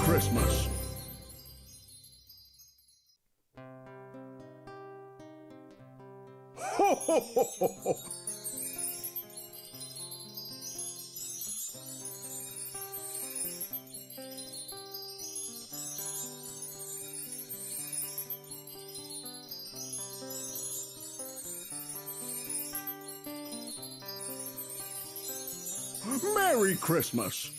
Christmas. Ho ho ho ho ho. Merry Christmas.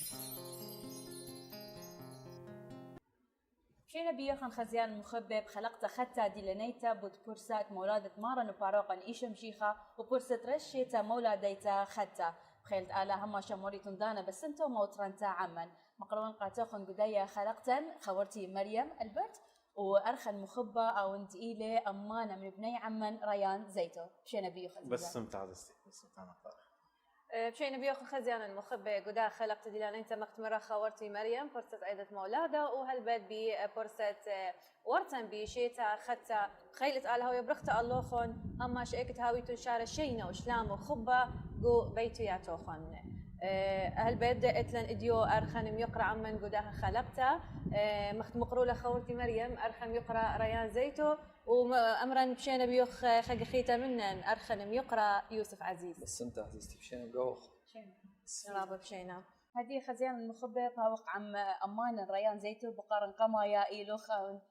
شينا بيخن خزيان مخبب خلقت ختا ديلانيتا بود بورسات مولادة مارن وباروقا إيشم شيخة وبورسة رشيتا مولاديتا ختا بخيلت آلا هما شموري تندانا بسنتو موترنتا عمن مقرون قاتوخن قدايا خلقتن خورتي مريم البرت وأرخن مخبة أو انتقيلة أمانة من بني عمن ريان زيتو شينا بيخن بس سمتع عزيزتي بس سمتع نقطة بشينا بيوخن خزيان المخبة قدا خلقت ديلانيتا مقتمرة خورتي مريم بورسة عيدة مولادة وهالبيت بي بورسة ورتن بشيتا ختا خيلة آلها ويبرخت اللوخن أما شئكت هاوي تنشار شينا وشلام وخبة قو بيتو ياتوخن هالبيت اتلن اديو ارخن يقرا عمن قداها خلقتا مخت مقروله خورتي مريم ارخم يقرا ريان زيتو وامرا بشينا بيوخ خيتا منن ارخن يقرا يوسف عزيز بس سمتع عزيزتي بشينا بقوخ رابا بشينا هذه خزيان المخبة فاوق عم أمان ريان زيتو بقارن قمايا إيلوخا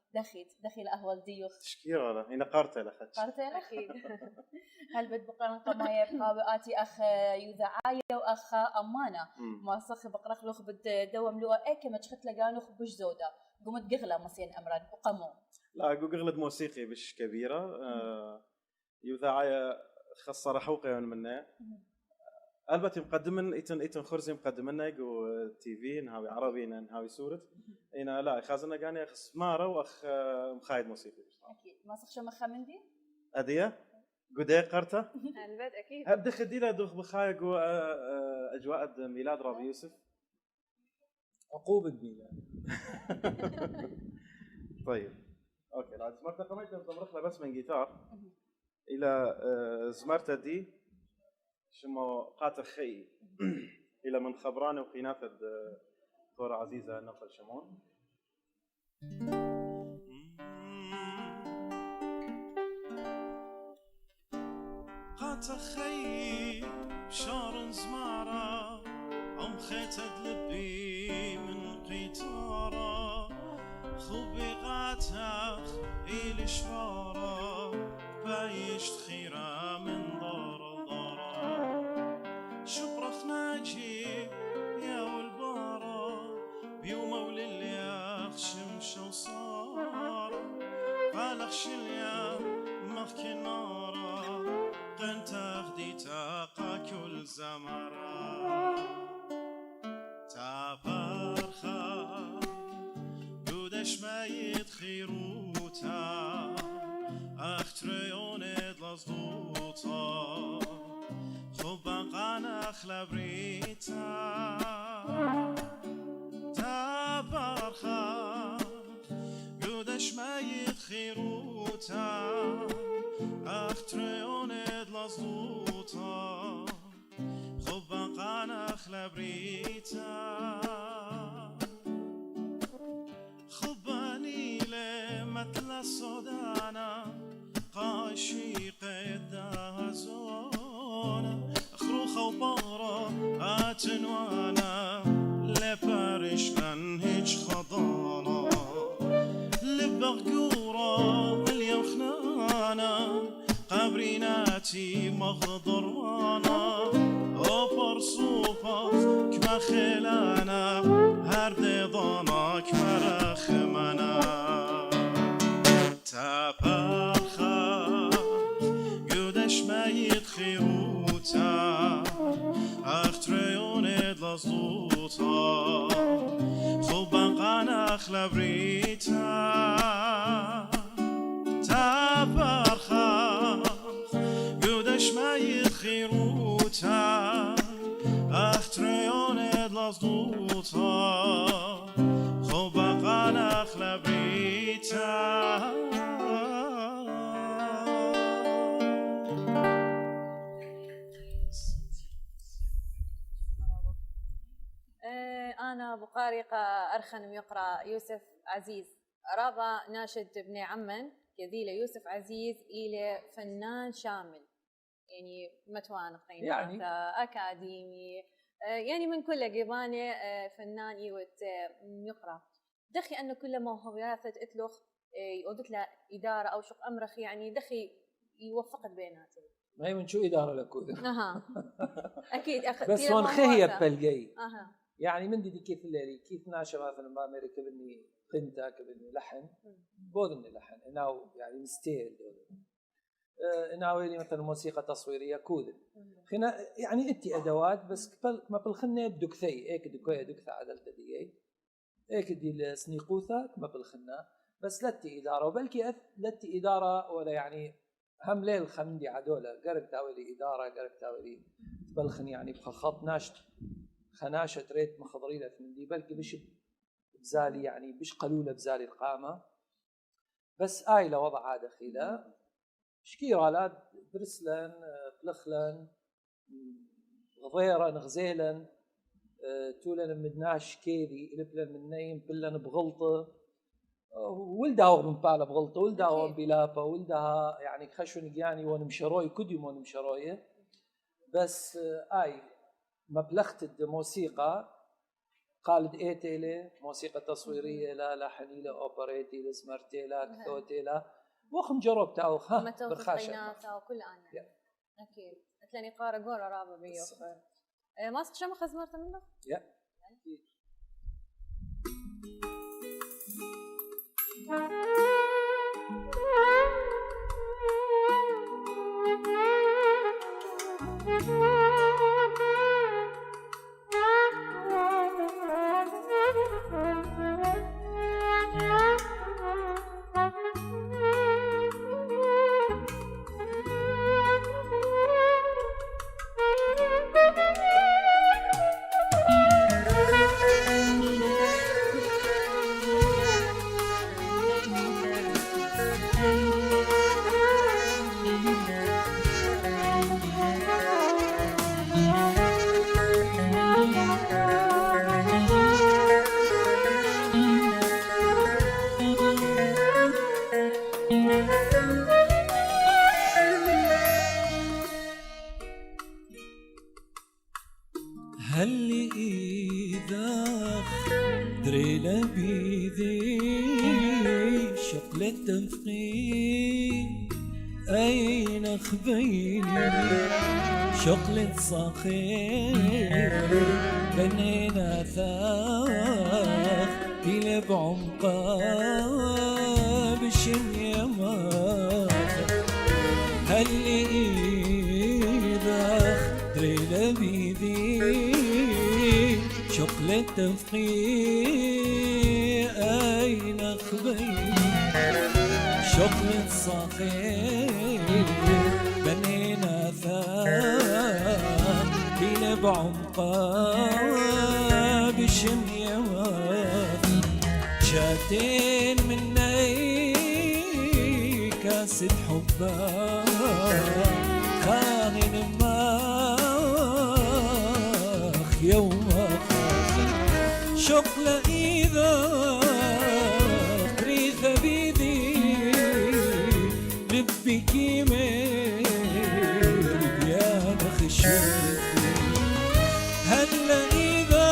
دخيل أهول ديوخ تشكير ولا هنا قارتة لخت قارتة أكيد هل بد بقارن قمايا بقابئاتي أخ يوذعايا وأخ أمانة ما صخ بقرخ لوخ بد دوم لو أكيد ما تشخت لقانوخ بوش زودة قمت قغلة مصين أمران وقمو لا قغلة موسيقي بش كبيرة يوذعايا خسر حوقي منه البته مقدمن ايتن خرزي مقدمنا جو تي في نهاوي عربي نهاوي سورة انا لا خازنا كاني اخ ماره واخ مخايد موسيقي اكيد ما صخ مخا مندي اديه قدي قرته البيت اكيد هبدا خديله دوخ بخاي جو اجواء ميلاد ربي يوسف عقوبه ميلاد طيب اوكي لا زمرت قميت بمرخله بس من جيتار الى زمرت دي شمو قاتل خي إلى من خبرانه وقينات الدكتورة عزيزة نقل شمون قاتل خي شار زمارة أم خيتد لبي من قيتارة خوبي قاتخ إلي شفارة بايشت خيرة من دار شبرخ ناجي يا والبارة بيوم وللياخ شمش وصار قالخ شليا مخكي نارا قنت اخدي تاقا كل زمرة تابرخا دودش ما يدخيروتا اختريون ادلازدوتا خوبا قانخ لبريتا تابرخا قدش ما يدخيروتا اختريون ادلازدوتا خوبا قانخ لبريتا خوباني لمثل صدانا قاشي قيدها زونا خروخة وبارة آتنوانا لبارش لن هيج خضانا لبغقورة مليون خنانا قبريناتي مغضروانا وبرصوفة كما خلانا هرد ضانا كما رخمنا تابرخا قدش ما يدخيروتا اختريون ادلازدوتا خوبا قانخ لبريتا تابرخا قدش ما يدخيروتا اختريون ادلازدوتا خوبا قانخ لبريتا أنا بقاري بطريقة أرخن يقرأ يوسف عزيز رابا ناشد ابن عمن كذيلة يوسف عزيز إلى فنان شامل يعني متوانقين يعني أكاديمي يعني من كل قيبانة فنان إيوت يقرأ دخي أنه كل موهبات تتلخ يودت له إدارة أو شق أمرخ يعني دخي يوفقت بيناتهم ما هي من شو إدارة لكود أها أكيد بس هون خيب بلقي أها يعني من دي كيف الليلي كيف ناشا مثلا بأمريكا بني قنتا كبني لحن بودني لحن إنه يعني مستيل إنه ويلي مثلا موسيقى تصويرية كود خنا يعني أنت أدوات بس ما بالخنة دكثي هيك دكوية دكثة عدل تدي هيك دي السنيقوثة ما بالخنة بس لتي إدارة وبلكي لتي إدارة ولا يعني هم ليل خمدي عدولة قرب تاولي إدارة قرب تاولي بلخن يعني بخط ناشت خناشة ريت مخضري لك من دي بلكي بش بزالي يعني بش قلولة بزالي القامة بس آيلة وضع دخيلة شكيرالات برسلن بلخلن غضيرا غزيلا تولن مدناش كيدي إلبلن من نايم بلن بغلطة ولدها من بالا بغلطة ولدها بلابا ولدها يعني خشون يعني ونمشروي كديم ونمشروي بس مبلغت الموسيقى قالد ايتيلي موسيقى تصويرية لا لحني لا اوبريتي لا سمرتي لا كثوتي لا وخم جرب تاو ها برخاشة وكل آن أكيد أتلاني قارة قورة رابا بيوخر ما استشام خزمرت منه؟ هل إذا دري لبيذي شقلة تفقي أين خبيني شقلة صخير بنينا ثاخ إلى بعمقا بشنيا ما هل إذا دري لبيذي شقلة تفقي أين خبيني شقلة صخير بنينا ثاق بلا بعمقا بشمية شاتين مني كاسة حبا خانن ماخ يوم شقلة إذا قريث بيدي لبك يميل يا نخشوف هلا إذا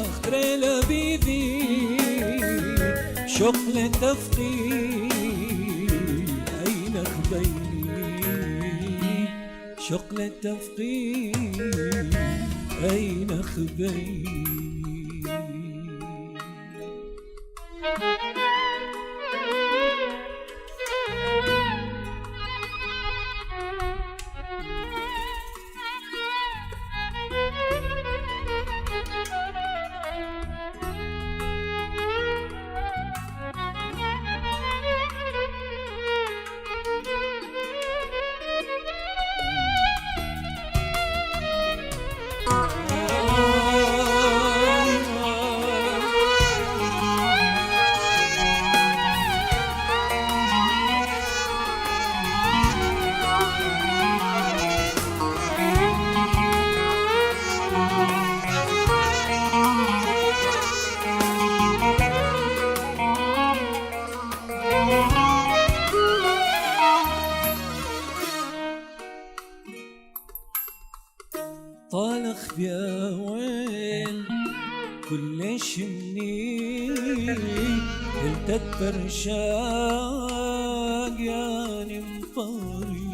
اختري لبيدي شقلة تفقي أين خبيني شقلة تفقي أين خبيني شني التدبر شاق يعني مطاري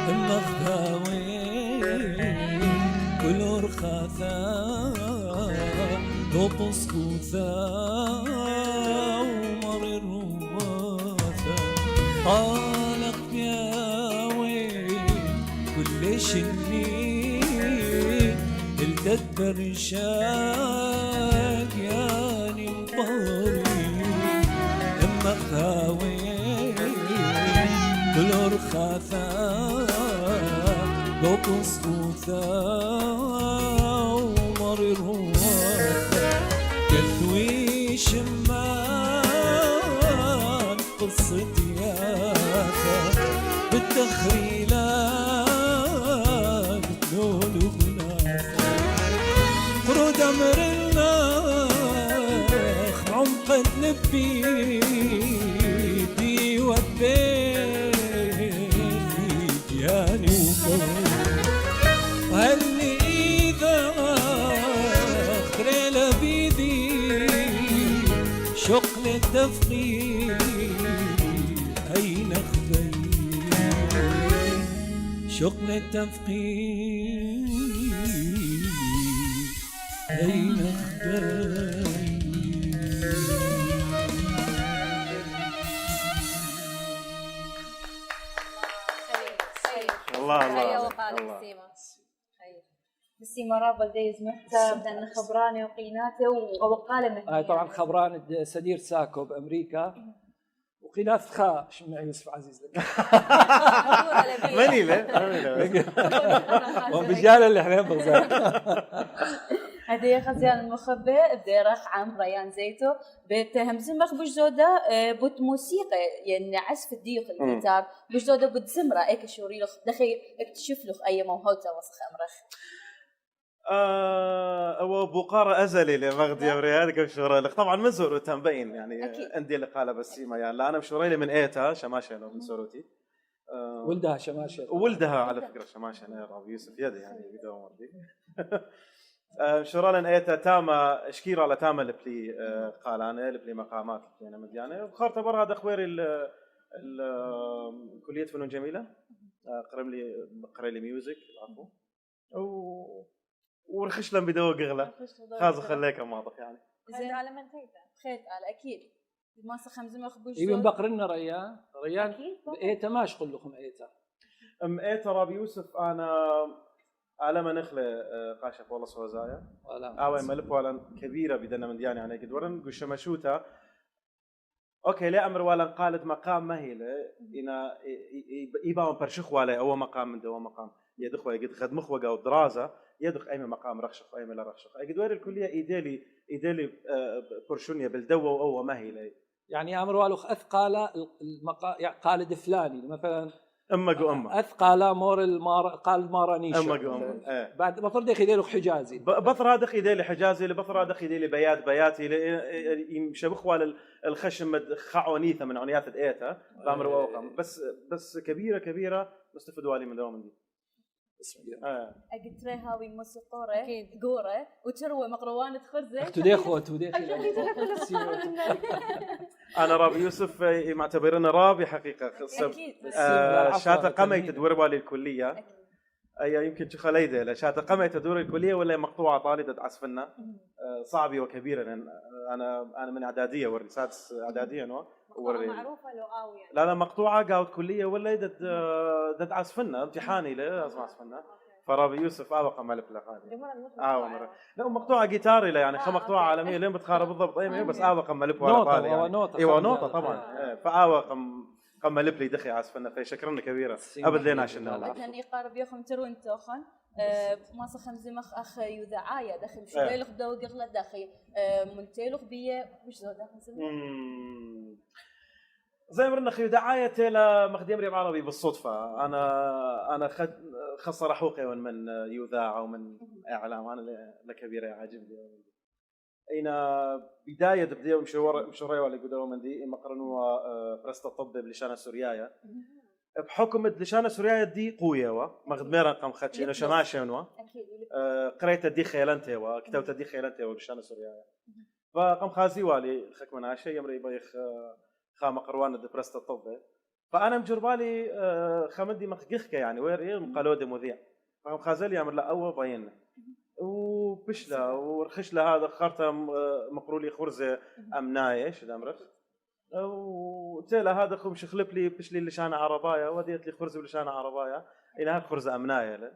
المخداوي كل رخاثا وبص خوثا ومرر وواثا طالق بياوي كل شني التدبر شاق يعني مطاري اما خاوي كل رخاثا بقص خوثا ومرر وواثا كالثوي شمان قصة ياثا بالتخريلات بتلول وبناثا قرود أمر الناخ عمق تنبي دي والبيت في جياني وقوي وهاللي إذا خريلة بيدي شقل التفقير أين خذي شقل التفقير أين خذي الله هيا الله وقالك الله. سيما. هيا. بسيما رابل ديز محتا بدنا خبراني وقيناته وقالة هاي طبعا خبران سدير ساكو بامريكا وقينات خا شمع يوسف عزيز لك ماني له وبجال اللي احنا بغزال هذه خزيان المخبى بديرخ عم ريان زيتو بتهمزم مخ بجودة بوت موسيقى يعني عزف الديوخ الجيتار بجودة بوت زمرة ايك شوري لخ دخي اكتشف لخ اي موهوتا وسخ امرخ هو بقارة أزلي لمغدي أمريكا كم شوري طبعا من زوروتها مبين يعني أكيد. عندي اللي قالها بسيمة يعني لا أنا مشوري لي من إيتا شماشة من زوروتي ولدها شماشة وولدها على فكرة شماشة أنا رابي يوسف يدي يعني بدون مردي شورالن إيتا تاما شكيرة على تاما لبلي قالانة لبلي مقامات يعني مديانة وخارت برا هذا خويري كلية فنون جميلة قرأ لي ميوزك العفو ورخش لهم بدو قغلة خاز خليك ماضح يعني زين على من تيتا خيط على اكيد ما سخمزم مخ يبين بقرنا ريان أكيد. ايتا ما اشغل لكم ايتا إيتا رابي يوسف أنا على ما نخلة قاشف والله سوزايا أوي ملف ولا كبيرة بدنا من دياني يعني قد ورن قش مشوتا أوكي لا أمر ولا قالت مقام ما هي له إنا يبغى برشخ ولا أو مقام من دو مقام يدخل يقد خدم خوجة ودراسة يدخل أي مقام رخشخ أي ملا رخشخ قد ور الكلية إيدالي برشونيا بالدو أو ما هي له يعني امر والو اثقال قالد فلاني مثلا أمك وأمك اثقال مور قال مارانيش أمك وأمك بعد المفروض ياخذ له حجازي بثر هذا خيدي حجازي لبثر هذا خيدي بياتي يمشبخوا الخشم خعونيثه من عنيات ايتا بامر وقم بس كبيره مستفدوا لي من دوام دي بسم الله اجي تري هاوي موسيقورة قورة وتروى مقروانة خرزة توديخو انا رابي يوسف معتبرنا رابي حقيقه اكيد شاتا قمي تدور بالي الكليه اي يمكن تخليده شاتا قمي تدور الكليه ولا مقطوعه طالده تعسفنا صعبه وكبيره لان انا من اعداديه وري سادس اعداديه نو وري معروفه لو قاوي يعني لا مقطوعه قاعد كليه ولا دد عسفنا امتحاني له لازم عسفنا فرابي يوسف ابقى ملف لقاني مره لا مقطوعه جيتاري لا يعني مقطوعه عالميه لين بتخارب بالضبط اي بس ابقى ملف ولا طالع يعني ايوه نوطه طبعا فابقى قم لب لي دخي عسفنا في شكرنا كبيره ابد لينا عشان مثلا يقارب يخم ترون توخن ما سخم زمخ اخ يذعايا دخل شو ليلخ دو قغله دخي منتيلخ بيه وش زو دخل زي مرنا خي دعايه الى مخدي امري عربي بالصدفه انا خسر حقوقي من يذاع ومن اعلام انا لكبيره عاجبني اين بدايه بديو مشوري ولا قدوا من دي مقرنوا برست الطب بلشانه سوريايا بحكم لشانه سوريايا دي قويه مخدمه رقم خدش انه شماشه اكيد قريت دي خيلنتي وكتبت دي خيلنتي وبشان سوريا فقام خازي والي خك من عشي يمري بيخ خام قروان دبرست الطب فانا مجربالي خمدي مخجخك يعني وير مقالود مذيع فقام خازي يامر لا اول باين وبشله ورخشله هذا خرطه مقرولي خرزه امنايش الامرخ وتلا هذا خم شخلب لي بشلي لشان عربايا وديت لي خرزه ولشان عربايا الى هاك خرزه امنايه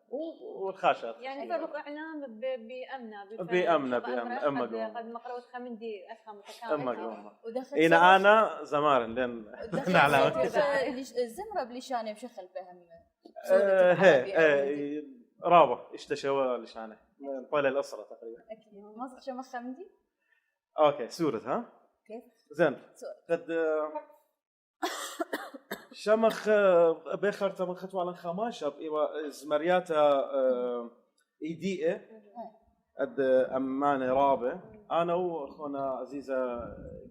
والخاشات يعني فرق اعلام بامنه بامنه اما قد مقروت خمندي افهم متكامل ودخلت انا زمار لين نعلم الزمره بلشانه بشخل بهم هي رابع اشتشوا لشانه طال الاسره تقريبا اكيد ما شو مخمدي اوكي سوره ها كيف زين قد شمخ بخر تم خطوه على خماشه ايوا زمرياتا ايديه قد امان رابع انا واخونا عزيزه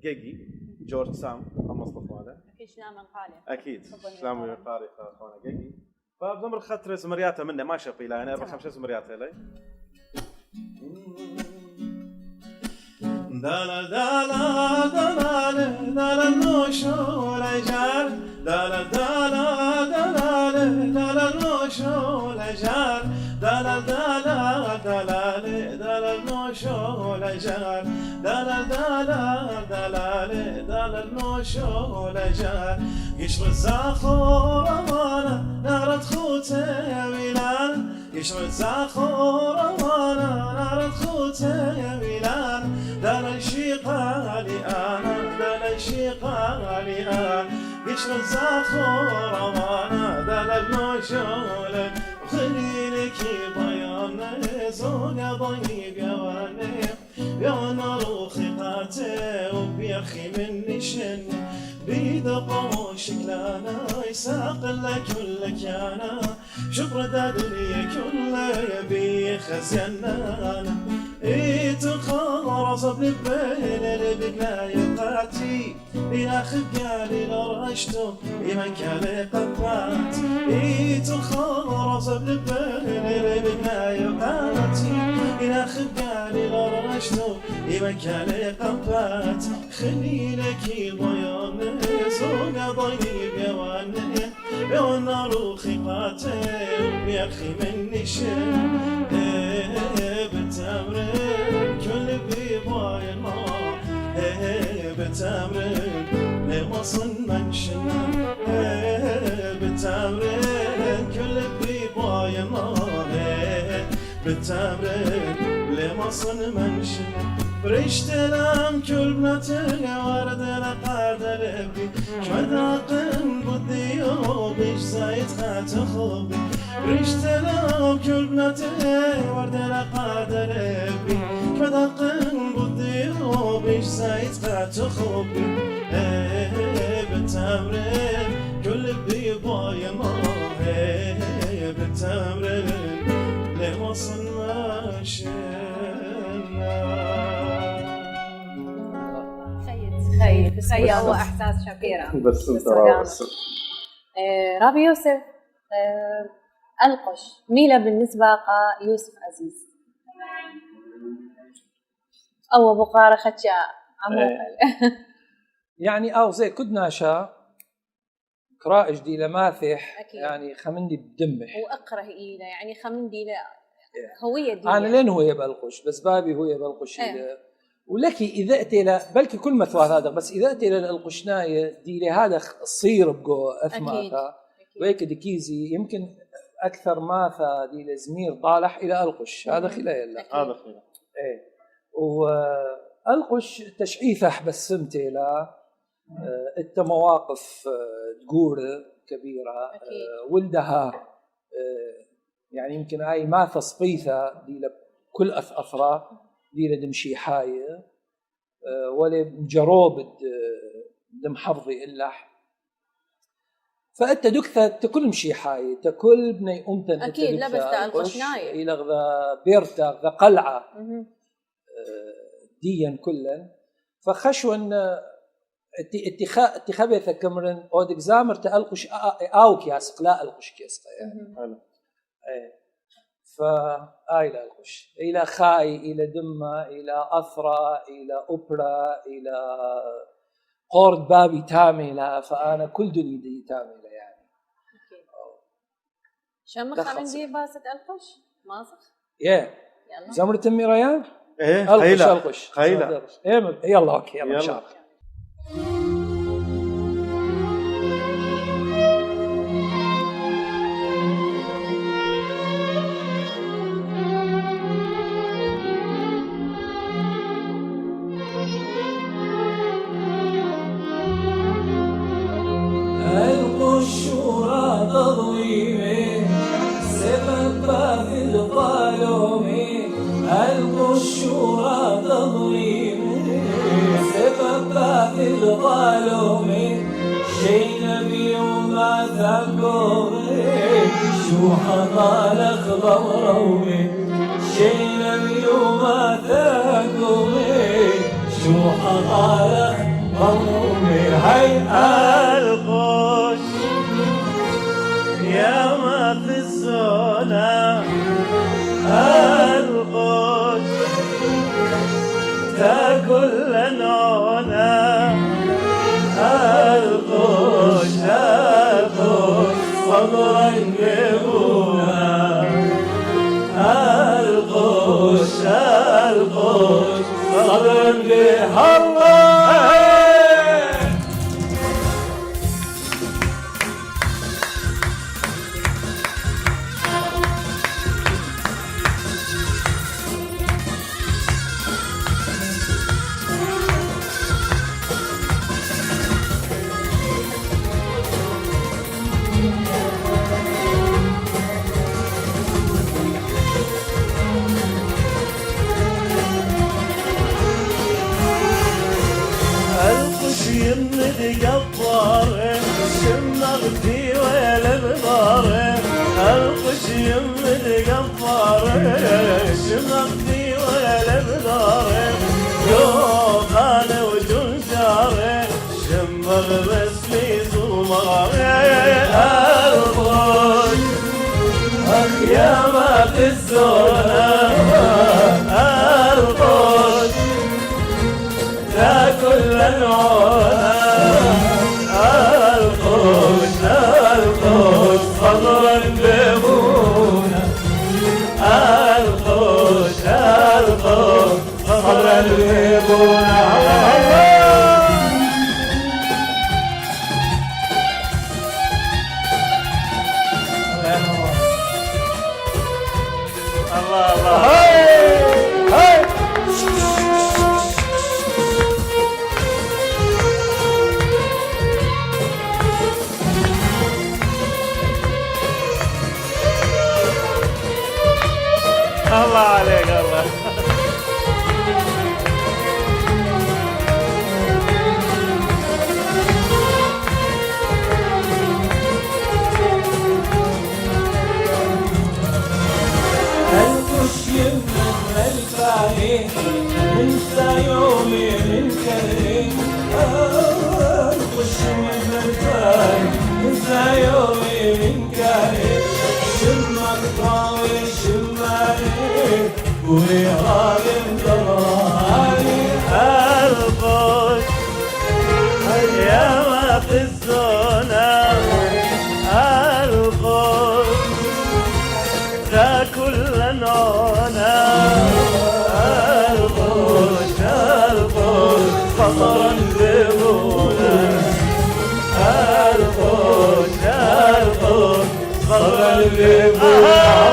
جيجي جورج سام مصطفى هذا اكيد شلام قالي اكيد سلام يقاري اخونا جيجي فبزمر خطره زمرياتا منه ما شافي لا انا ابغى خمسه زمرياتا لي دالا دالا دالا دالا نوشو لجار دالا دالا دالا دالا نوشو لجار دالا دالا دالا دالا نوشو لجار دالا دالا دالا دالا نوشو لجار قشر الزاخور وانا نارت خوته ويلان قشر الزاخور وانا نارت خوته ويلان دالا شيقالي انا دالا شيقالي انا قشر الزاخور وانا دالا النوشول وخليلك ضيان زونا ضيب يا واني يا روخي قاتي وبيرخي مني شن بيد قوش كلانا يساق لك كلك يانا شبر دا دنيا كلها يبي خزينانا تخرص بلبين البناية قاتي يا خقالي لرشتو يمن كالي قطات تخرص بلبين البناية قاتي يا خقالي لرشتو يمن كالي قطات خليلك ضيان زونا ضيب يا واني يا وانا روخي قاتل يا اخي مني شن بتمرن كل بيباي النار بتمرن لمصن منشن بتمرن كل بيباي النار بتمرن لمصن منشن فرشت لام كل بناتي وردنا قاعدة لبي شمداقن بدي وبيش زايد خاتخوبي فرشت لام كل بناتي وردنا قاعدة لبي شمداقن بدي وبيش زايد خاتخوبي بالتمرين كل بيباي الله بالتمرين لمصن ماشي تخيل هو احساس شاكيرا بس انت رابي يوسف القش ميلا بالنسبه يوسف عزيز او بقاره خدشا عموقل يعني او زي كدناشا كرائج دي لماثح أكيد. يعني خمندي بدمح واقره إلى يعني خمندي هويه دي انا لين هو يبلقش بس بابي هو يبلقش ولك اذا اتي بلكي كل مثوى هذا بس اذا اتي للقشنايه دي هذا الصير بقو اثماثا وهيك ديكيزي يمكن اكثر ماثا دي لزمير طالح الى القش هذا خلال هذا خلال ايه والقش تشعيفه بس سمتي لا انت مواقف تقول كبيره ولدها يعني يمكن هاي ماثا صبيثه دي لكل اثرى دي لدمشي حايه ولا جروب دم حفظي اللح فانت دكثه تكل مشي حايه تكل بني امتن اكيد لبس القشنايه الى غذا بيرتا ذا قلعه ديا كلا فخشون اتخابث كمرن او دكزامر تالقش اوك يا سقلاء القش كيسقا يعني فآيلة القش إلى خاي إلى دمة إلى أثرى إلى أوبرا إلى قورد بابي تاملة، فأنا كل دنيا تاملة يعني. شمخ عندي باسة القش ماسخ يلا زمرة تمي ريان ايه القش خيلة يلا اوكي يلا ان شاء الله. القشورة تضويمي سبب في الظلم، القشورة تضويمي سبب في الظلم، شي نبي وما ثقومي شو حطال اخضر رومي، شي نبي وما ثقومي شو حطال اخضر رومي. هاي القش يا ما في الزونة، القش تاكل لنونا، القش صبرا يبونا، القش صبرا بهالله. القطار شمغتي ولا بضاره، القش يم القطار شمغتي ولا بضاره، يوقان وجون شاره شمغ بس لي زماره. القش يا ما في الزونه، القش تاكل لنعونه، القش صبرا بابونا، القش صبرا بابونا. الله الله هاي الله عليك الله. القش يمن الفاهي انسى يومي من كريم، القش يمن الفاهي انسى يومي من كريم، شمك طاوي شمالي وغالب ضراني. القش يا ما في الزونة، القش تاكل لنونا، القش خطرا بابونا، القش خطرا بابونا.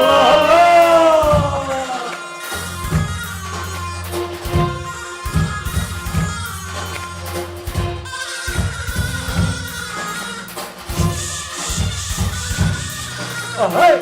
هاي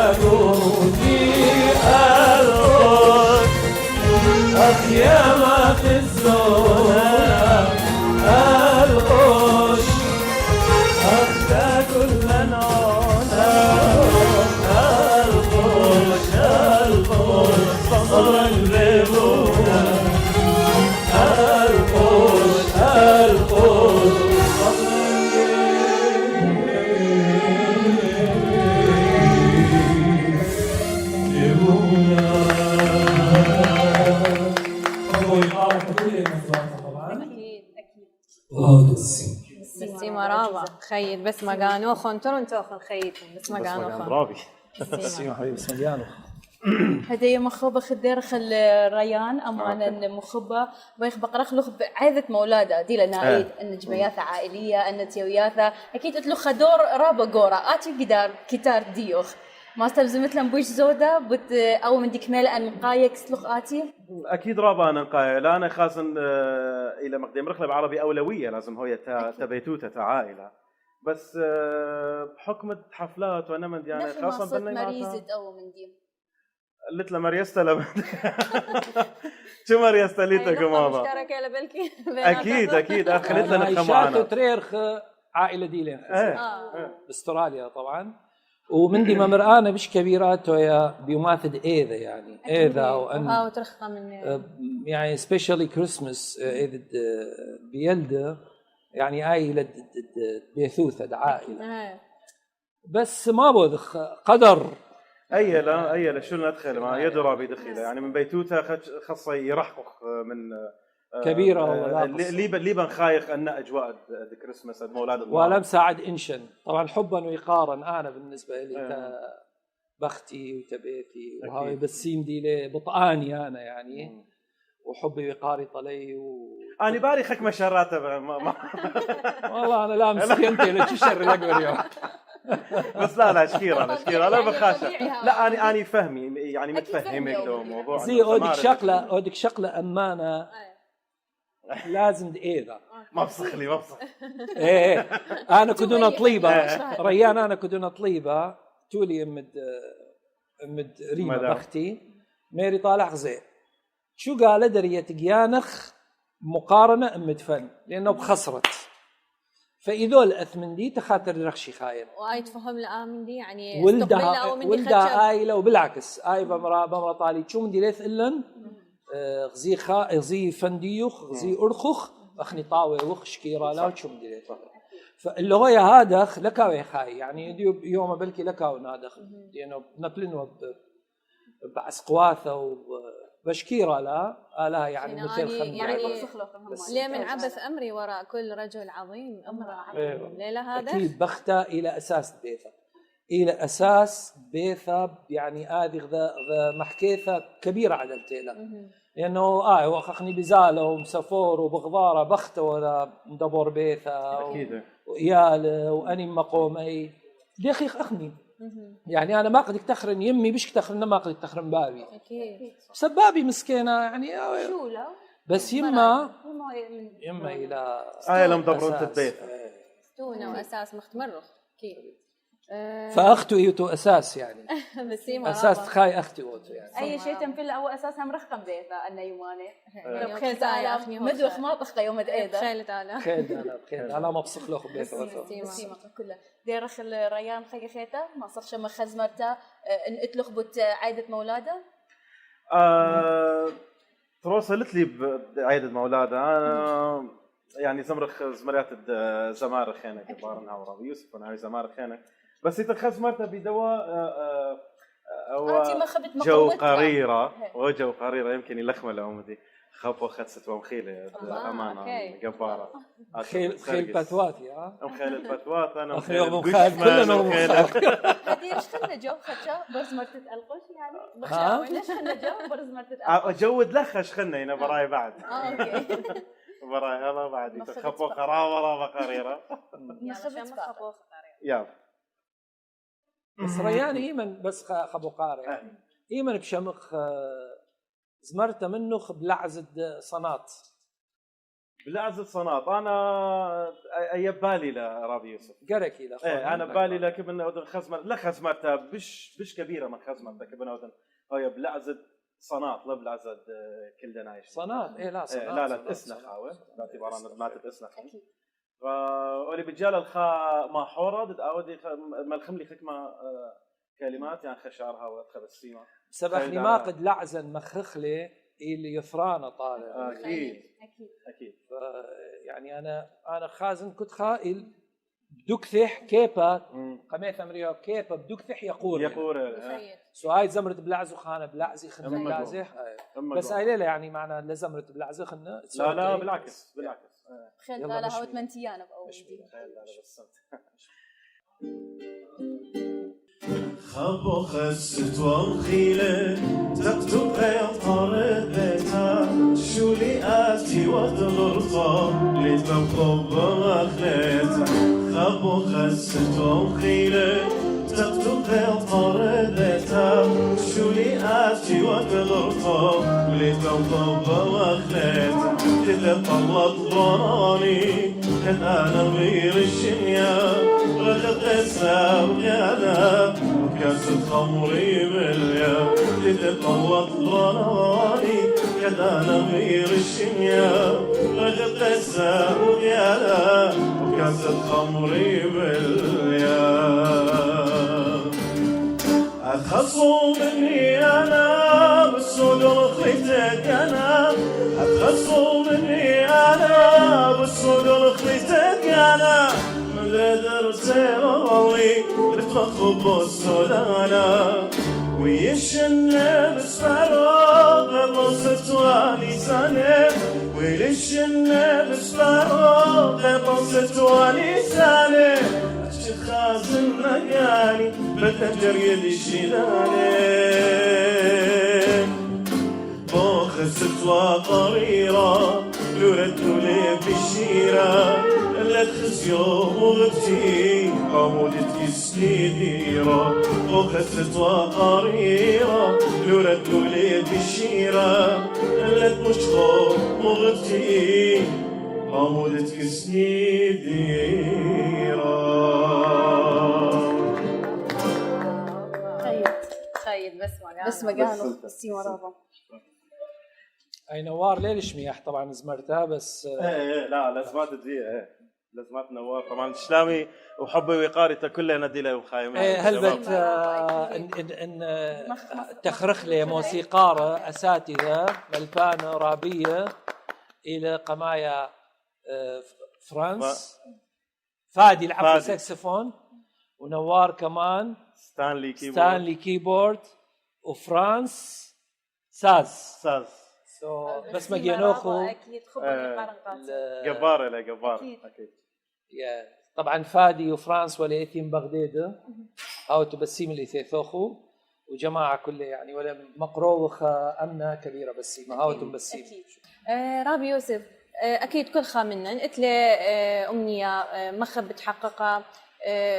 قوتي القوت أخ يا ما تزونا القوش أخ تاكل لنعونا القوش صبرا بيبونا القوش بسيمة رابع خيد بس ما قانو خنترون توخن خيدهم بس ما قانو برافي سيما حبيبي سميانو هدية مخبة خدير خل ريان أمانا مخبة بيخ بقرخ لخ عيدة مولادة دي لنا عيد إن جمعيات عائلية إن تيوياثة أكيد أتلو خدور رابا قورا آتي قدار كتار ديوخ ما استلزمت لهم بوش زودة بت أو من ديك ميل أن قايك سلخ آتي اكيد رابع انا نقايا لا انا خاصه الى مقدم رخله بعربي اولويه لازم هو تبيتوته عائله بس بحكم حفلات وانا من يعني خاصه بني مريزة أو من دي قلت له مريستا لما شو مريستا ليتك ماما مشتركة لبلكي اكيد خليت لنا شاتو خمعنا تريرخ عائلة ديلين باستراليا طبعا ومن دي مرآنا بش كبيرات ويا بيماثل إيذا يعني إيذا وأن وترخى من يعني سبيشالي كريسمس إيذا بيلده يعني عائلة بيثوثة عائلة بس ما بوذخ قدر اي شو ندخل ما يدرى بدخله يعني من بيتوته خاصه يرحقق من كبيره والله لي بنخايخ ان اجواء الكريسماس مولاد الله ولم ساعد انشن طبعا حبا ويقارا انا بالنسبه لي بختي وتبيتي وهاي بسيم دي لي بطاني انا يعني وحبي وقاري طلي انا باري خك مشراته والله انا لا مسكنتي لا تشر الاقوى اليوم بس لا شكيرة لا بخاش لا أنا فهمي يعني متفهمك لو موضوع زي أودك شغلة أمانة لازم إيذا ما بصخ إيه أنا كدونا طليبة ريان أنا كدونا طليبة تولي أمد ريمة بختي ميري طالع غزي شو قال درية جيانخ مقارنة أمد فن لأنه بخسرت فإذول أثمن دي تخاطر رخشي خاين وآي تفهم لآمن دي يعني ولدها عائلة وبالعكس آي بمرا طالي شو من دي ليث إلن غزي فنديوخ غزي أرخخ أخني طاوي وخ شكيرا لا شو من دي ليث فاللي هو هادخ لكاوي خاي يعني يوم بلكي لكاو نادخ لأنه نقلن بعسقواثة بشكيرة لا يعني مثل خمسة يعني ليه من عبث أمري وراء كل رجل عظيم أمره ليلة هذا أكيد بختة إلى أساس بيثة إلى أساس بيثة يعني هذه ذا محكيثة كبيرة عدلتيلا لأنه هو أخني بزالة ومسافور وبغضارة بختة ولا مدبور بيثة وإيال وأني مقومي دقيق أخني يعني أنا ما قد تخرن يمي بيش تخرن ما قد تخرن بابي أكيد سبابي مسكينة يعني بس يما إلى لم دبرون البيت ستونة وأساس مختمرخ أكيد فأختو يوتو أساس يعني أساس خاي أختي وتو يعني أي شيء تنفل أو أساسها مرخم بيثا أن يوماني بخير تعالى مدوخ ما بخ يوم أيضا خير تعالى خير أنا ما بصخ له بيثا بسيمة كلها ديرخ الريان خي خيتا ما صخش ما خزمرتا إن اتلخ بت عيدة مولادة تروسلت لي بعيدة مولادة أنا يعني زمريات الزمارخ هنا كبارن هورا يوسف أنا هاي زمارخ هنا بس يتخذ مرتها بدواء جو قريرة وجو قريرة يمكن يلخمة لعمدي خبوا خدست ومخيلة أمانة جبارة خيل باتواتي خيل الباتوات أنا مخيل كلنا مخيل هذه إيش خلنا جو خدشة برز مرتة القش يعني بخشة ليش خلنا جو برز مرتة القش جود لخش خلنا هنا براي بعد أوكي براي هلا بعد يتخبوا خرابة قريرة يا بس ريان إيمن بس خبو قاري إيمن بشمخ زمرت منه بلعزة صنات بلعزة صناط انا اي بالي لرابي يوسف. قرك الى ايه انا بالي لكبن اودن خزمر لا خزمرتها بش كبيره من خزمرتها كبن اودن هي بلعزة صناط لا بلعزة كل دنايش صناط. ايه لا صناط. لا اسنخ هاوي باعتبار انا ماتت اسنخ فأولي بتجال الخا ما حورة دد اودي ملخم لي خكمه كلمات يعني خشارها وخبسيمه سبحني ما قد لعزن مخخلي اللي يفرانا طالع. اكيد يعني انا خازن كنت خائل بدكثح كيبا قميث امريكا كيبا بدكثح يقول سو هاي زمرة بلعزو خانه بلعزي خنا بلعزه بس هاي لا يعني معنى لزمرة بلعزه خنا لا بالعكس خلت على هاو 8 ايام باول خبو خست ومخيلة تكتب طارت بيتا شو لي آتي وتغرطة لتبقب مخليتا خبو خست ومخيلة تكتب طارت بيتا شو لي آتي وتغرطة لتبقب مخليتا تتطلط ضراني كان أنا غير الشنيا رغد السام كذا وكاس الخمري مليا تتطلط ضراني كذا أنا غير الشنيا رغد السام كذا وكاس الخمري مليا أتخصوا مني أنا بالصدر خليتك أنا أتخصوا مني أنا بالصدر خليتك أنا من درس رضوي بتخب السودانا ويشن بسفرق بصت والي سنة ويشن بسفرق بصت والي سنة خازن مكاني بتنجر يدي الشيلاني بوخست وقريرة لوردو لي بالشيرة لا تخس يوم وغبتي عمودة يسني ديرة بوخست وقريرة لوردو لي بالشيرة لا تمشخو وغبتي عمودة يسني ديرة. بس مقانو السيما رابا اي نوار ليش ميح طبعا زمرتها بس لا لازمات تدي لازمات نوار طبعا الشلامي وحبي وقارته كلها نديله وخايم هلبت ان تخرخ لي موسيقار اساتذه ملبانه رابيه الى قمايا فرانس فادي يلعب ساكسفون ونوار كمان ستانلي كيبورد وفرانس ساز بس ما جينوخو اكيد خبر جبار اكيد طبعا فادي وفرانس وليثيم بغداد او تبسيم اللي ثيثوخو وجماعه كلها يعني ولا مقروخ امنه كبيره بسيمه هاو تبسيم رابي يوسف اكيد كل خامنا قلت لي امنيه مخب بتحققها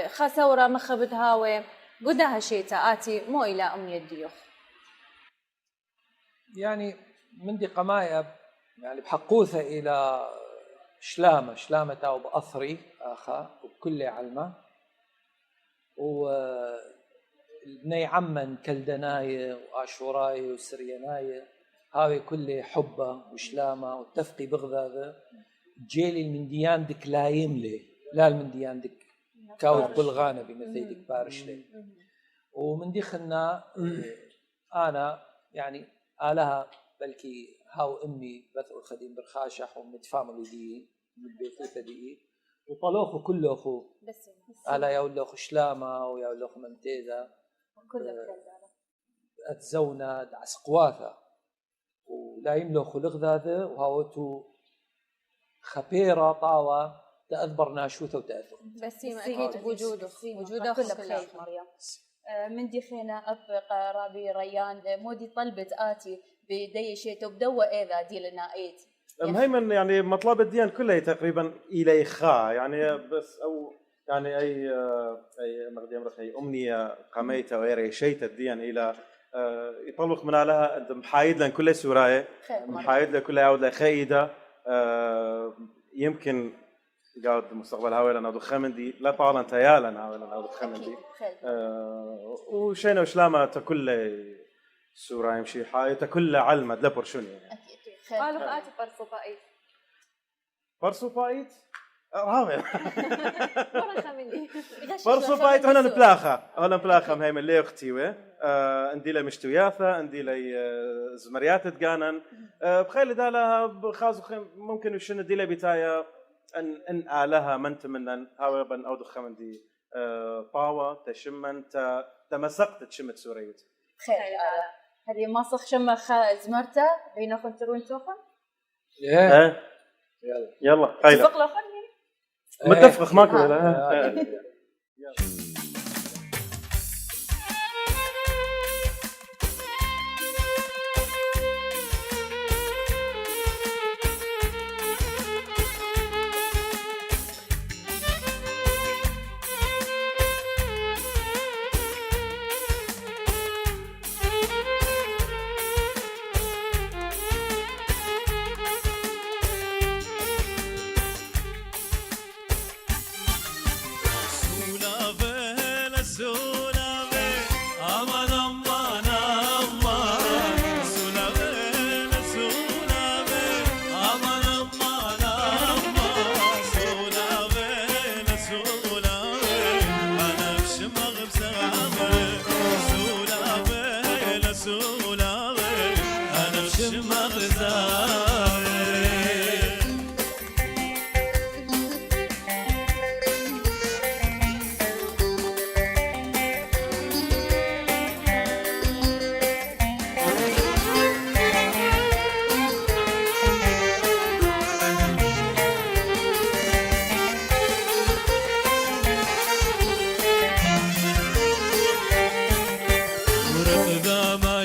خسوره مخب بتهاوي قدها شيء تاتي مو الى امنيه ديوخ يعني من دي قمايا يعني بحقوثة إلى شلامة تاو بأثري آخا وبكل علمة وبني عمن كالدناية وآشوراي وسرياناية هاوي كل حبة وشلامة والتفقي بغذاذة جيلي المنديان دك لا يملي لا المنديان دك كاوث بلغانة بمثل دك بارشلي ومن دي خلنا أنا يعني آلها بلكي هاو امي بثو خديم برخاشح ومتفاملي دي من بيتوثة دي وطلوخو كلوخو آلا يولوخو شلامة ويولوخو منتيزة اتزونا دعس قواثة ولا يملوخو لغذاذة وهاوتو خبيرة طاوة تأذبر ناشوثة وتأذب بس أكيد بوجوده كله بخير مريم من دي خينا أبق رابي ريان مودي طلبت آتي بدي شيء تبدو إذا دي لنا إيت المهم يعني مطلب الدين كله تقريبا إلى إخاء يعني بس أو يعني أي مقدم أمرك أي أمنية قميتة ويري شيء الدين إلى يطلق من لها أنت محايد لن كل سوراية محايد لكل عود لخيدة يمكن قاعد مستقبل هاوي لنا دو خمندي لا طالن تيالا هاوي لنا دو خمندي وشينا وشلامة تكل سورة يمشي حاي تكل علمة لا برشوني اكيد قالوا فقات برصو باقيت برسو بايت راوي ورا خمندي برسو بايت هنا بلاخة مهي من لي اختي عندي لي مشتوياثة عندي لي زمريات تقانن بخيل دالها بخاز ممكن وشن دي لي بتايا ان آلها من تمنن هاوي بن او دخمن دي طاوة تشمن تمسقت تشمت سوريت خير هذه ما صخ شمخ زمرته بين خنترون توخن إيه. يلا قايلة سبق له خن متفق ماكو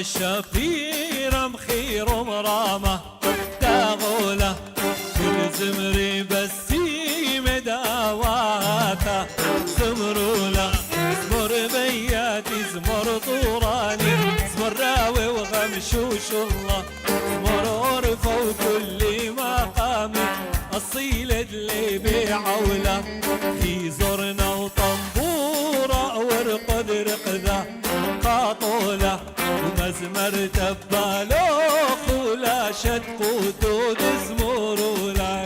شفيرة مخير ومرامة تاغولة كل زمري بسي مداواتا زمرولة زمر بياتي زمر طوراني زمر راوي وغمشوش الله زمر عرفة وكل مقامي أصيل اللي بعولة في زرنا وطنبورة ورقد رقدة قاطولة ومزمر تبالوخ ولا شد قدود زمور ولا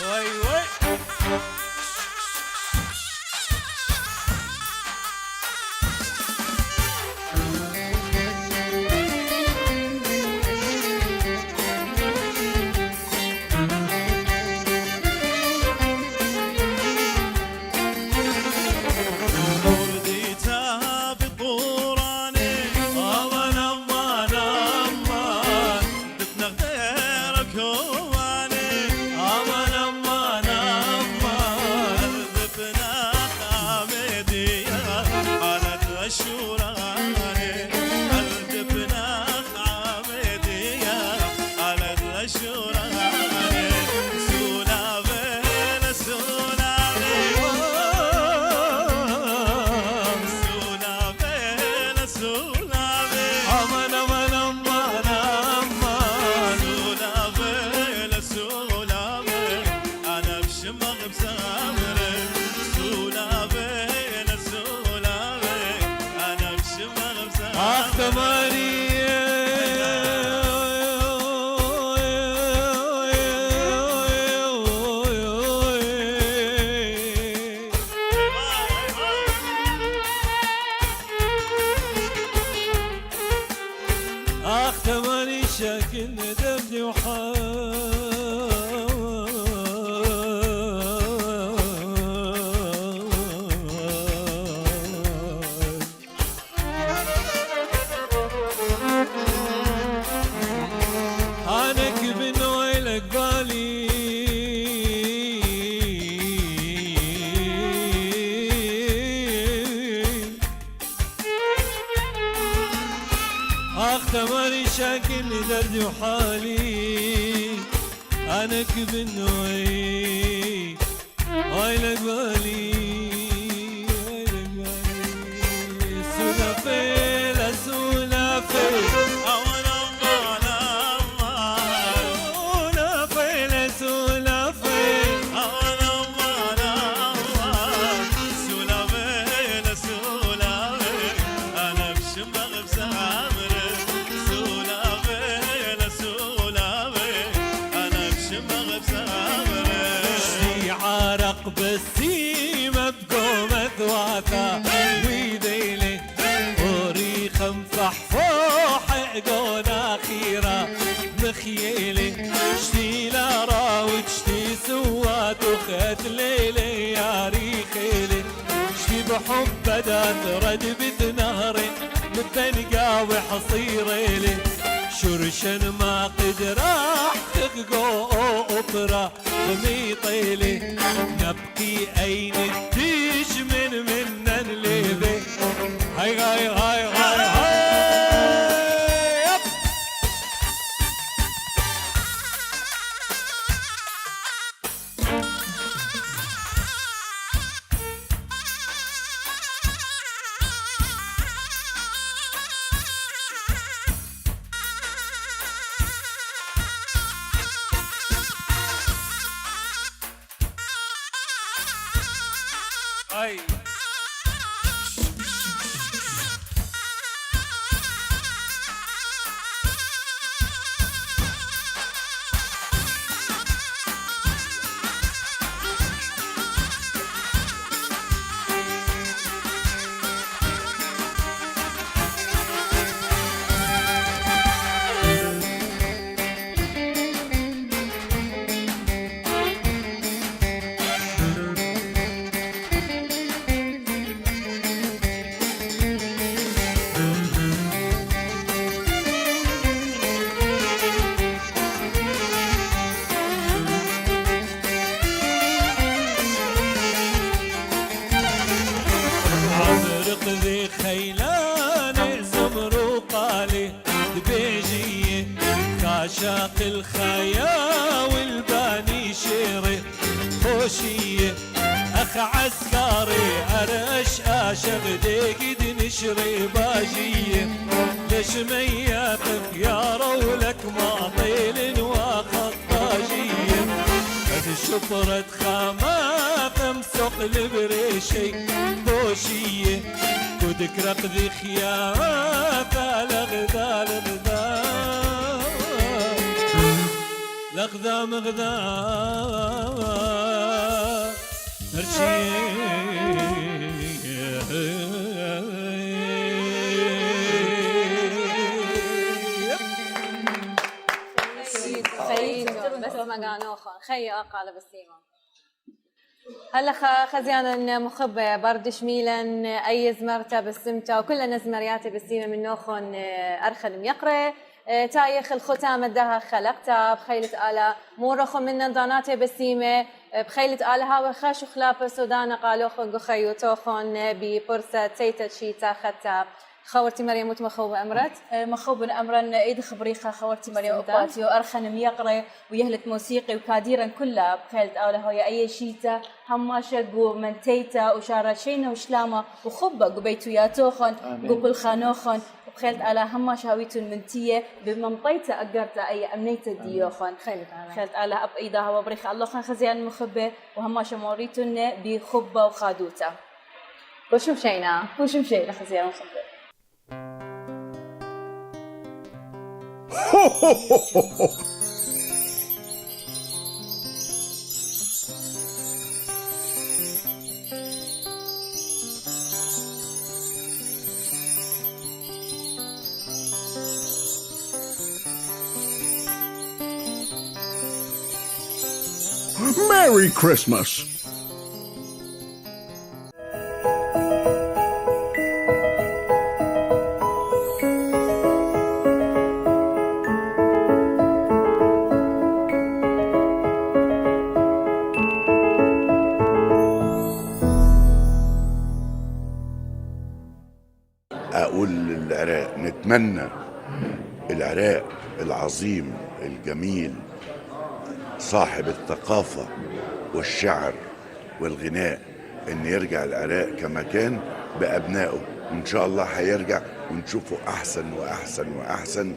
وي وي دردي وحالي أنا كبنوي هاي لقبالي سودا فيلا ثلاثة ويذيلي وريخ مفحفوح عقون أخيرة مخيلي شتي لارا وشتي سوات وخت ليلي يا ريخيلي شتي بحب بدات ردبة نهري متنقى وحصيريلي شرشن ما قدر احتققو اوبرا غميطيلي نبكي اين الديش من ليبي هاي هاي هاي هاي هاي هاي عمرق ذي خيلان زمروقالي دبيجية كاشاق الخيا والباني شيري خوشية أخ عسكري أرش أشغ ديقد نشري باجية ليش مياتك يا رولك معطيل وخطاجية قد شفرت خامات مسوق البريشي بوشية كودك رقذي خيافة لغذا لغذا لغذا مغذا خييتو بس ما قانوخن خيو أقال بسيمة هلا خزيانا مخبة برد شميلا أي زمرتا بسمتا وكل زمرياتي بسيمة من نوخن أرخل ميقري تايخ الختام الدها خلقتا بخيلة آلا مورخ من ضاناتي بسيمة بخيلة آلا هاو خاش خلاب سودانا قالوخن قخيوتوخن ببرسة تيتا شيتا ختا خورتي مريم متمخوبة أمرت مخوب أمرا إيد خبريخة خورتي مريم أقواتي وأرخن ميقري ويهلت موسيقي وكاديرا كلها بخيلة آلا هاي أي شيتا هماشة قو منتيتا وشارة شينا وشلامة وخبة قبيتو ياتوخن قو خانوخن بخيلة آلا هماشة هاويتون منتية بمنطيتا أقرتا أي أمنيتا ديوخن خيلة آلا أب إيداها وبريخة الله خان خزيان مخبة وهماشة موريتون بخبة وخادوتا وشو مشينا خزيان مخبة Ho, ho, ho, ho, ho. Merry Christmas! أقول للعراق نتمنى العراق العظيم الجميل صاحب الثقافة والشعر والغناء إن يرجع العراق كما كان بأبنائه، وإن شاء الله هيرجع ونشوفه أحسن وأحسن وأحسن.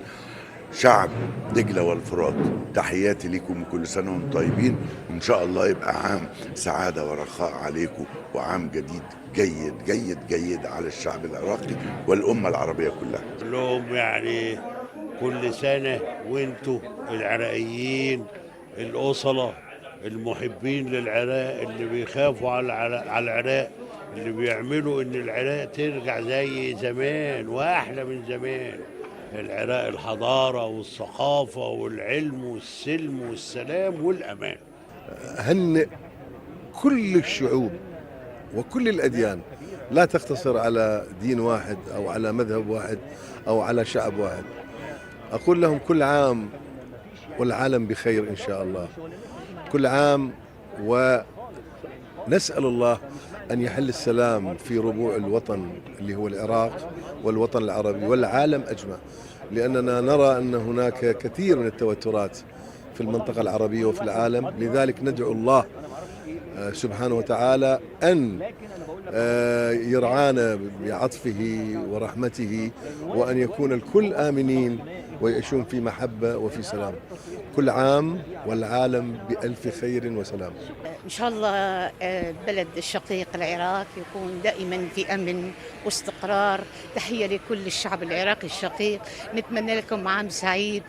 شعب دجلة والفرات، تحياتي ليكم وكل سنة وانتم طيبين، وإن شاء الله يبقى عام سعادة ورخاء عليكم وعام جديد جيد جيد جيد على الشعب العراقي والأمة العربية كلها. لهم يعني كل سنة وانتوا العراقيين الأصلة المحبين للعراق اللي بيخافوا على العراق اللي بيعملوا إن العراق ترجع زي زمان وأحلى من زمان. العراق الحضارة والثقافة والعلم والسلم والسلام والأمان. هنئ كل الشعوب وكل الأديان، لا تقتصر على دين واحد أو على مذهب واحد أو على شعب واحد. أقول لهم كل عام والعالم بخير إن شاء الله، كل عام، ونسأل الله أن يحل السلام في ربوع الوطن اللي هو العراق والوطن العربي والعالم أجمع، لأننا نرى أن هناك كثير من التوترات في المنطقة العربية وفي العالم. لذلك ندعو الله سبحانه وتعالى أن يرعانا بعطفه ورحمته، وأن يكون الكل آمنين ويعيشون في محبة وفي سلام. كل عام والعالم بألف خير وسلام. إن شاء الله البلد الشقيق العراق يكون دائما في أمن واستقرار. تحية لكل الشعب العراقي الشقيق، نتمنى لكم عام سعيد.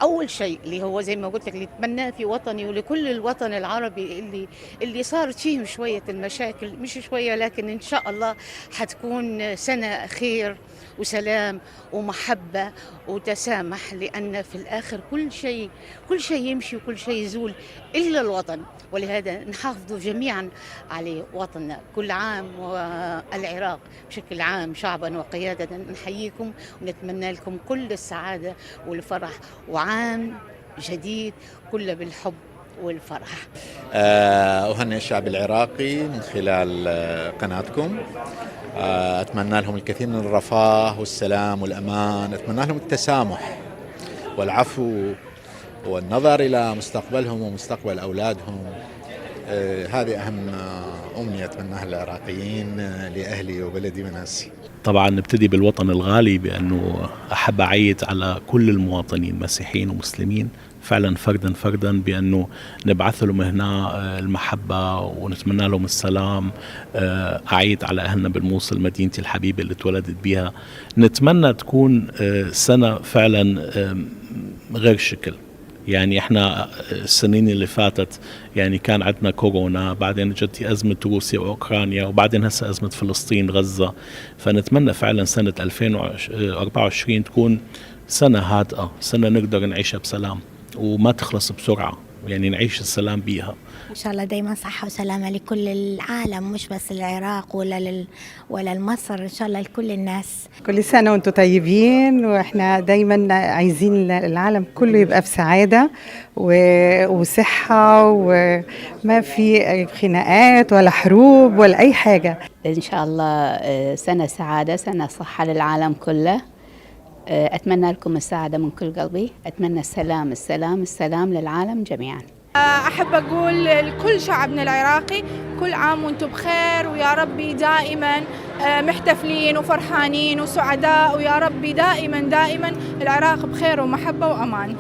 أول شيء اللي هو زي ما قلت لك اللي نتمناه في وطني ولكل الوطن العربي اللي صارت فيهم شوية المشاكل، مش شوية لكن إن شاء الله حتكون سنة خير وسلام ومحبة وتسامح، لأن في الآخر كل شيء يمشي وكل شيء يزول إلا الوطن، ولهذا نحافظ جميعا على وطننا. كل عام والعراق بشكل عام شعبا وقيادة نحييكم ونتمنى لكم كل السعادة والفرح، وعام جديد كله بالحب والفرح. أهنئ الشعب العراقي من خلال قناتكم. أتمنى لهم الكثير من الرفاه والسلام والأمان. أتمنى لهم التسامح والعفو والنظر إلى مستقبلهم ومستقبل أولادهم. هذه أهم أمنية أتمناها العراقيين لأهلي وبلدي وناسي. طبعا نبتدي بالوطن الغالي، بأنه أحب أعيد على كل المواطنين مسيحيين ومسلمين فعلا فردا فردا بأنه نبعث لهم هنا المحبة ونتمنى لهم السلام. أعيد على أهلنا بالموصل مدينتي الحبيبة اللي اتولدت بها. نتمنى تكون سنة فعلا غير شكل. يعني احنا السنين اللي فاتت يعني كان عندنا كورونا، بعدين جت أزمة روسيا وأوكرانيا، وبعدين هسه أزمة فلسطين غزة. فنتمنى فعلا سنة 2024 تكون سنة هادئة، سنة نقدر نعيشها بسلام وما تخلص بسرعة، يعني نعيش السلام بيها إن شاء الله. دايما صحة وسلامة لكل العالم، مش بس العراق ولا مصر، إن شاء الله لكل الناس. كل سنة وانتم طيبين، واحنا دايما عايزين العالم كله يبقى في سعادة وصحة، وما في خناقات ولا حروب ولا أي حاجة. إن شاء الله سنة سعادة، سنة صحة للعالم كله. أتمنى لكم السعادة من كل قلبي. أتمنى السلام السلام السلام للعالم جميعا. أحب أقول لكل شعبنا العراقي كل عام وانتم بخير، ويا ربي دائما محتفلين وفرحانين وسعداء، ويا ربي دائما العراق بخير ومحبة وأمان.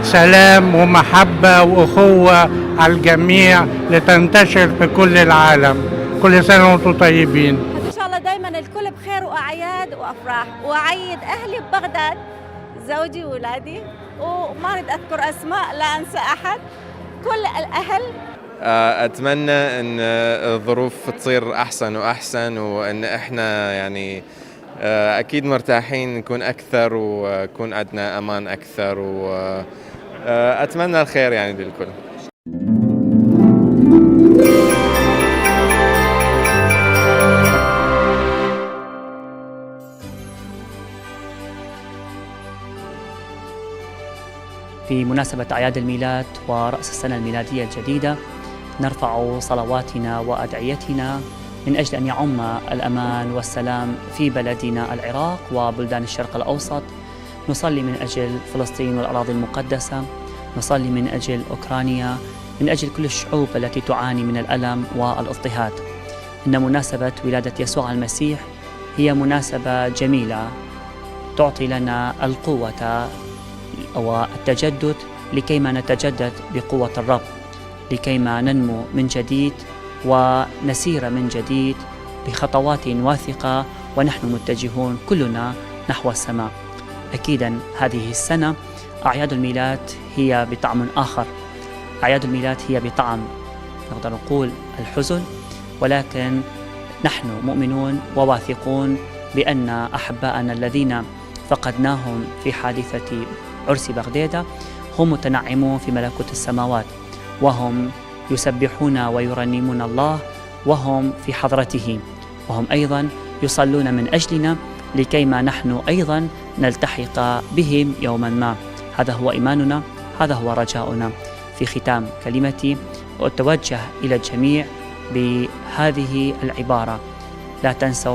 سلام ومحبة وأخوة على الجميع لتنتشر في كل العالم. كل سنة وانتم طيبين. إن شاء الله دائما الكل بخير وأعياد وأفراح، وأعيد أهلي ببغداد، زوجي وولادي، وما أريد أذكر أسماء لا أنسى أحد، كل الأهل. أتمنى أن الظروف تصير أحسن وأحسن، وأن إحنا يعني أكيد مرتاحين نكون أكثر، ويكون عندنا أمان أكثر، وأتمنى الخير يعني للكل. في مناسبة أعياد الميلاد ورأس السنة الميلادية الجديدة نرفع صلواتنا وأدعيتنا من أجل أن يعم الأمان والسلام في بلدنا العراق وبلدان الشرق الأوسط. نصلي من أجل فلسطين والأراضي المقدسة، نصلي من أجل أوكرانيا، من أجل كل الشعوب التي تعاني من الألم والاضطهاد. إن مناسبة ولادة يسوع المسيح هي مناسبة جميلة تعطي لنا القوة والتجدد لكيما نتجدد بقوة الرب، لكيما ننمو من جديد ونسير من جديد بخطوات واثقة ونحن متجهون كلنا نحو السماء. أكيدا هذه السنة أعياد الميلاد هي بطعم آخر. أعياد الميلاد هي بطعم نقدر نقول الحزن، ولكن نحن مؤمنون وواثقون بأن أحباءنا الذين فقدناهم في حادثة عرس بغدادة هم متنعمون في ملكوت السماوات، وهم يسبحون ويرنمون الله، وهم في حضرته، وهم أيضا يصلون من أجلنا لكيما نحن أيضا نلتحق بهم يوما ما. هذا هو إيماننا، هذا هو رجاؤنا. في ختام كلمتي أتوجه إلى الجميع بهذه العبارة: لا تنسوا